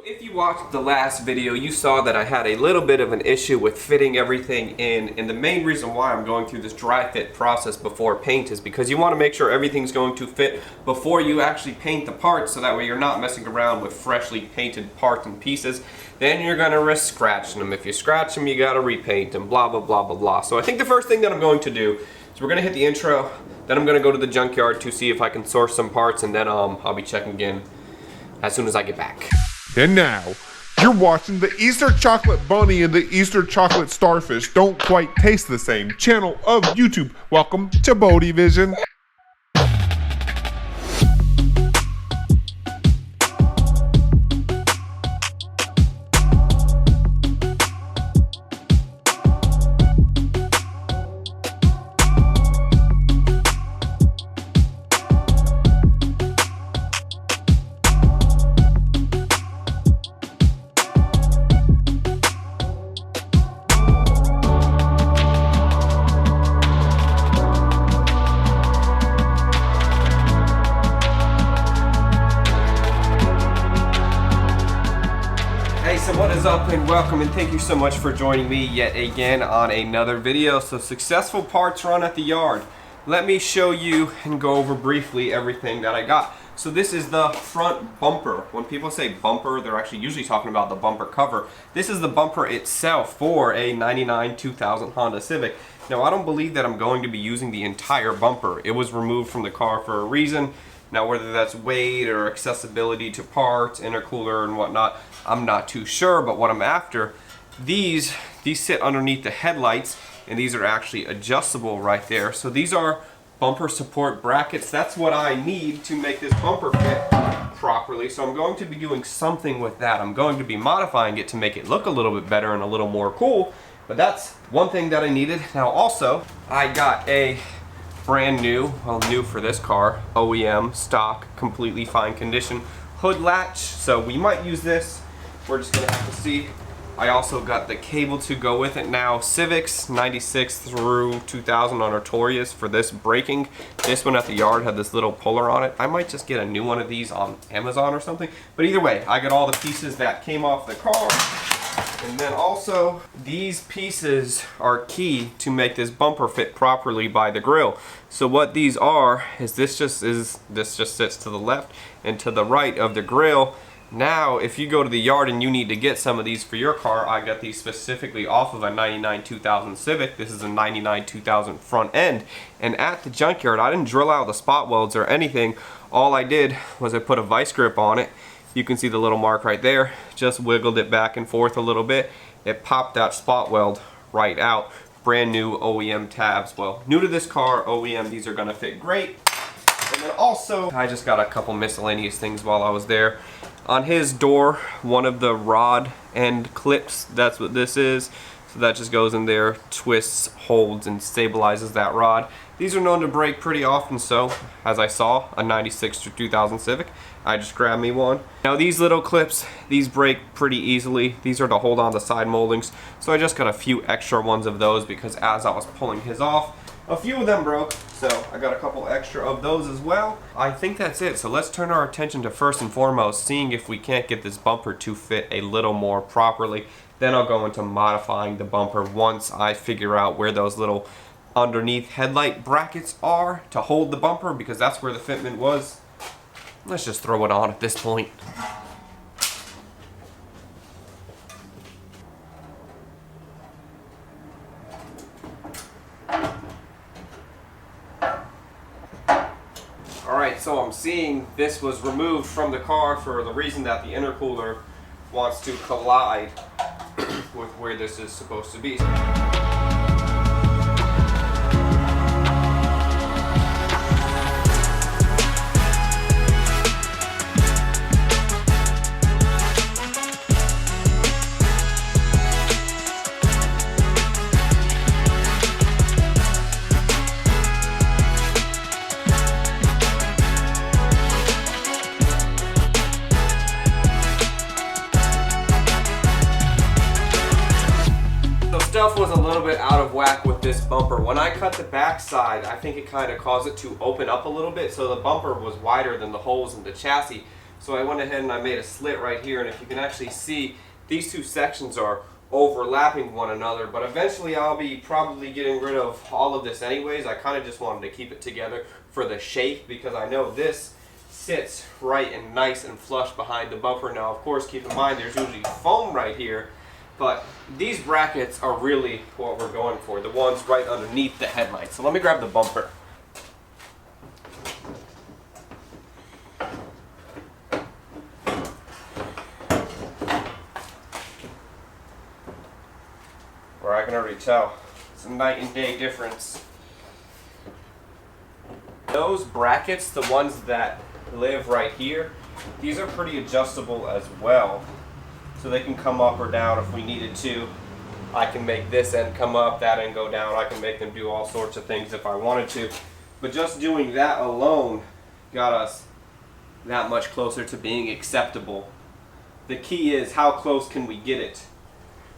If you watched the last video, you saw that I had a little bit of an issue with fitting everything in, and the main reason why I'm going through this dry fit process before paint is because you want to make sure everything's going to fit before you actually paint the parts, so that way you're not messing around with freshly painted parts and pieces. Then you're going to risk scratching them. If you scratch them, you got to repaint them, blah blah blah blah blah. So I think the first thing that I'm going to do is we're going to hit the intro, then I'm going to go to the junkyard to see if I can source some parts, and then I'll be checking again as soon as I get back. And now, you're watching the Easter Chocolate Bunny and the Easter Chocolate Starfish don't quite taste the same channel of YouTube. Welcome to Bodie Vision. So what is up, and welcome, and thank you so much for joining me yet again on another video. So successful parts run at the yard. Let me show you and go over briefly everything that I got. So this is the front bumper. When people say bumper, they're actually usually talking about the bumper cover. This is the bumper itself for a 99 2000 Honda Civic. Now I don't believe that I'm going to be using the entire bumper. It was removed from the car for a reason. Now whether that's weight or accessibility to parts, intercooler and whatnot, I'm not too sure, but what I'm after, these sit underneath the headlights, and these are actually adjustable right there. So these are bumper support brackets. That's what I need to make this bumper fit properly. So I'm going to be doing something with that. I'm going to be modifying it to make it look a little bit better and a little more cool, but that's one thing that I needed. Now also, I got a brand new, well, new for this car, OEM, stock, completely fine condition hood latch. So we might use this. We're just gonna have to see. I also got the cable to go with it now. Civics 96 through 2000 on Artorias for this braking. This one at the yard had this little puller on it. I might just get a new one of these on Amazon or something. But either way, I got all the pieces that came off the car. And then also, these pieces are key to make this bumper fit properly by the grill. So what these are is this just sits to the left and to the right of the grill. Now, if you go to the yard and you need to get some of these for your car, I got these specifically off of a 99 2000 Civic. This is a 99 2000 front end. And at the junkyard, I didn't drill out the spot welds or anything. All I did was I put a vice grip on it. You can see the little mark right there. Just wiggled it back and forth a little bit. It popped that spot weld right out. Brand new OEM tabs. Well, new to this car, OEM, these are gonna fit great. And then also, I just got a couple miscellaneous things while I was there. On his door, one of the rod end clips, that's what this is. So that just goes in there, twists, holds, and stabilizes that rod. These are known to break pretty often, so as I saw, a 96 to 2000 Civic, I just grabbed me one. Now these little clips, these break pretty easily. These are to hold on to side moldings, so I just got a few extra ones of those because as I was pulling his off, a few of them broke, so I got a couple extra of those as well. I think that's it, so let's turn our attention to first and foremost seeing if we can't get this bumper to fit a little more properly. Then I'll go into modifying the bumper once I figure out where those little underneath headlight brackets are to hold the bumper, because that's where the fitment was. Let's just throw it on at this point. Alright, so I'm seeing this was removed from the car for the reason that the intercooler wants to collide with where this is supposed to be. Stuff was a little bit out of whack with this bumper. When I cut the back side, I think it kind of caused it to open up a little bit, so the bumper was wider than the holes in the chassis. So I went ahead and I made a slit right here, and if you can actually see, these two sections are overlapping one another, but eventually I'll be probably getting rid of all of this anyways. I kind of just wanted to keep it together for the shape, because I know this sits right and nice and flush behind the bumper. Now of course keep in mind there's usually foam right here, but these brackets are really what we're going for, the ones right underneath the headlights. So let me grab the bumper. Where I can already tell it's a night and day difference. Those brackets, the ones that live right here, these are pretty adjustable as well. So they can come up or down if we needed to. I can make this end come up, that end go down. I can make them do all sorts of things if I wanted to. But just doing that alone got us that much closer to being acceptable. The key is, how close can we get it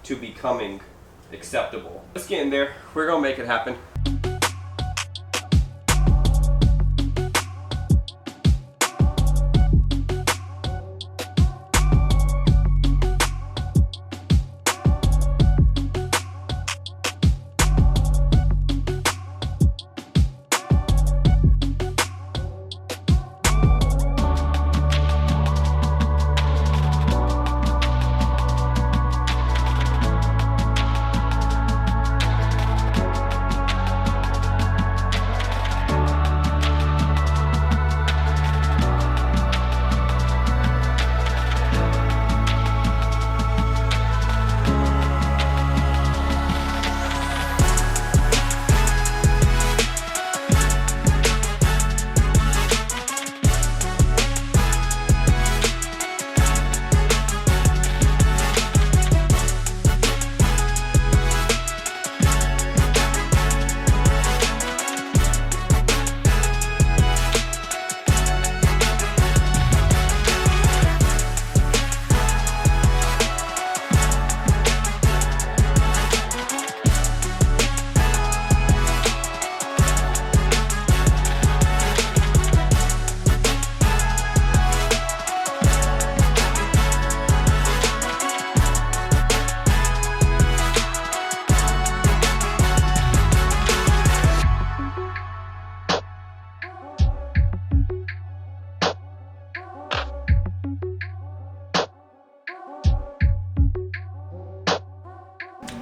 to becoming acceptable? Let's get in there. We're gonna make it happen.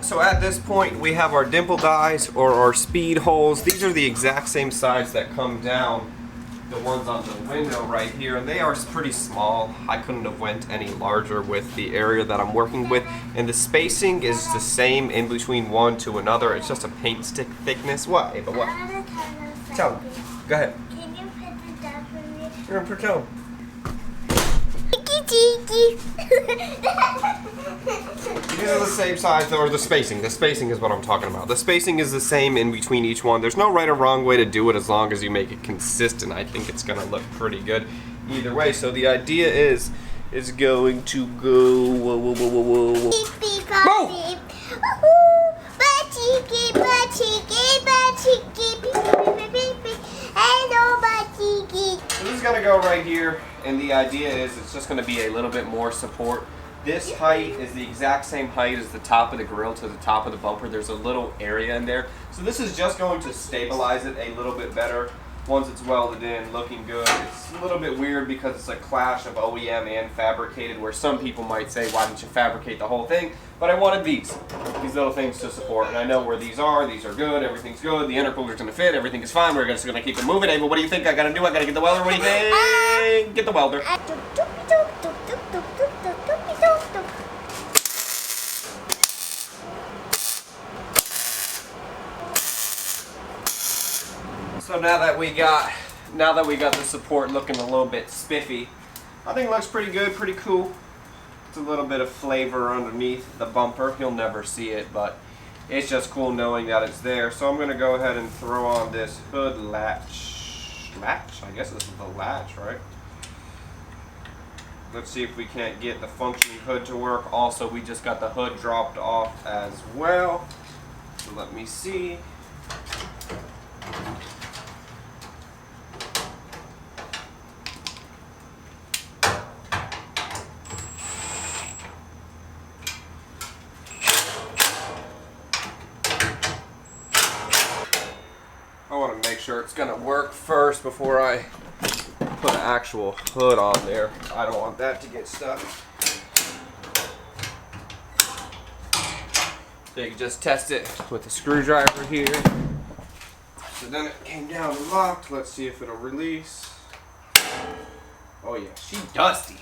So at this point we have our dimpled eyes, or our speed holes. These are the exact same size that come down, the ones on the window right here, and they are pretty small. I couldn't have went any larger with the area that I'm working with, and the spacing is the same in between one to another. It's just a paint stick thickness. What, Ava, what? Tell me. Go ahead. Can you put it down for me? You're gonna tell him. These are the same size, or the spacing. The spacing is what I'm talking about. The spacing is the same in between each one. There's no right or wrong way to do it as long as you make it consistent. I think it's gonna look pretty good either way. So the idea is going to go. Whoa, whoa, whoa, whoa, whoa. Whoa! So this is gonna go right here, and the idea is it's just gonna be a little bit more support. This height is the exact same height as the top of the grill to the top of the bumper. There's a little area in there. So this is just going to stabilize it a little bit better once it's welded in, looking good. It's a little bit weird because it's a clash of OEM and fabricated, where some people might say, why didn't you fabricate the whole thing? But I wanted these little things to support, and I know where these are good, everything's good, the intercooler's gonna fit, everything is fine, we're just gonna keep it moving. Ava, what do you think I gotta do? I gotta get the welder, what do you think? Get the welder. So now that we got the support looking a little bit spiffy, I think it looks pretty good, pretty cool. It's a little bit of flavor underneath the bumper. You'll never see it, but it's just cool knowing that it's there. So I'm gonna go ahead and throw on this hood latch. Latch? I guess this is the latch, right? Let's see if we can't get the functioning hood to work. Also, we just got the hood dropped off as well. So let me see. make sure it's gonna work first before I put an actual hood on there. I don't want that to get stuck. So you can just test it with a screwdriver here. So then it came down and locked. Let's see if it'll release. Oh yeah, she's dusty.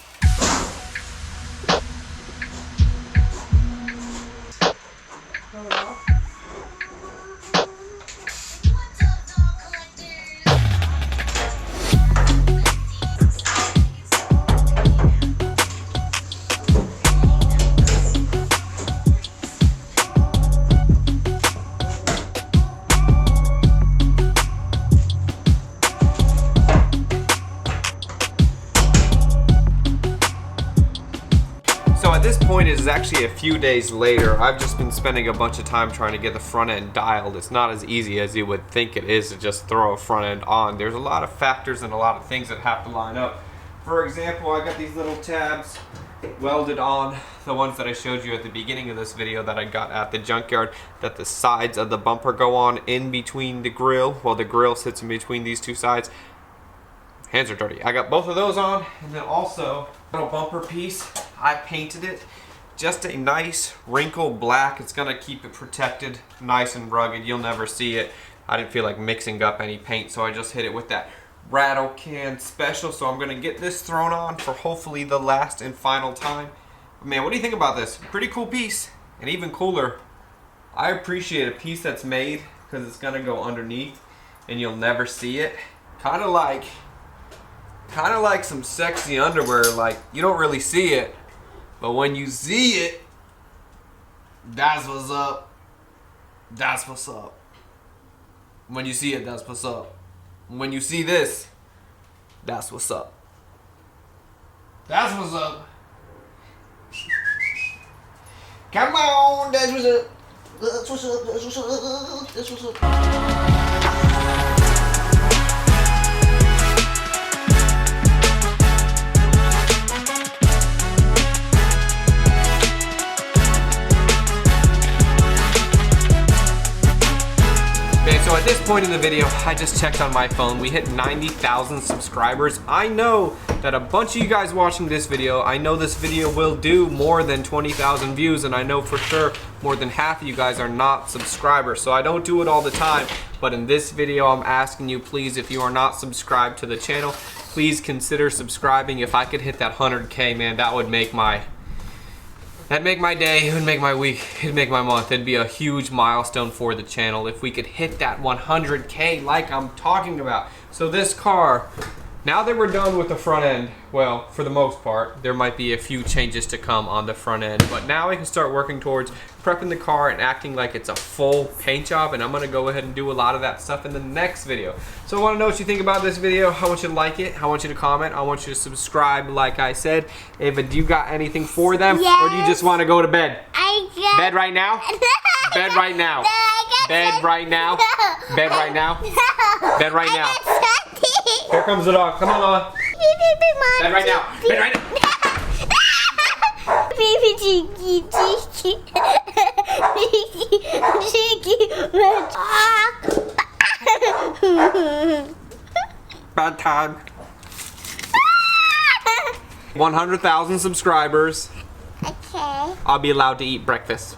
So at this point, it is actually a few days later. I've just been spending a bunch of time trying to get the front end dialed. It's not as easy as you would think it is to just throw a front end on. There's a lot of factors and a lot of things that have to line up. For example, I got these little tabs welded on, the ones that I showed you at the beginning of this video that I got at the junkyard, that the sides of the bumper go on in between the grill, while the grill sits in between these two sides. Hands are dirty. I got both of those on, and then also little bumper piece. I painted it just a nice wrinkle black. It's gonna keep it protected, nice and rugged. You'll never see it. I didn't feel like mixing up any paint, so I just hit it with that rattle can special. So I'm gonna get this thrown on for hopefully the last and final time. Man, what do you think about this? Pretty cool piece, and even cooler, I appreciate a piece that's made because it's gonna go underneath and you'll never see it. Kind of like some sexy underwear. Like, you don't really see it, but when you see it, that's what's up. That's what's up. When you see it, that's what's up. When you see this, that's what's up. That's what's up. Come on, that's what's up. That's what's up. That's what's up. That's what's up. So at this point in the video, I just checked on my phone. We hit 90,000 subscribers. I know that a bunch of you guys watching this video, I know this video will do more than 20,000 views, and I know for sure more than half of you guys are not subscribers. So I don't do it all the time, but in this video, I'm asking you, please, if you are not subscribed to the channel, please consider subscribing. If I could hit that 100K, man, that would make my day, it would make my week, it'd make my month. It'd be a huge milestone for the channel if we could hit that 100K like I'm talking about. So this car, now that we're done with the front end, well, for the most part, there might be a few changes to come on the front end, but now we can start working towards prepping the car and acting like it's a full paint job, and I'm gonna go ahead and do a lot of that stuff in the next video. So I wanna know what you think about this video. I want you to like it, I want you to comment, I want you to subscribe like I said. Ava, do you got anything for them? Yes. Or do you just wanna go to bed? Bed right now? No. Bed right now? No, I got Bed right now? No. Bed right now? No. Bed right now? I got something. Here comes the dog, come on. Bed right now, bed right now. Baby cheeky, cheeky. Cheeky. Bad time. 100,000 subscribers. Okay. I'll be allowed to eat breakfast.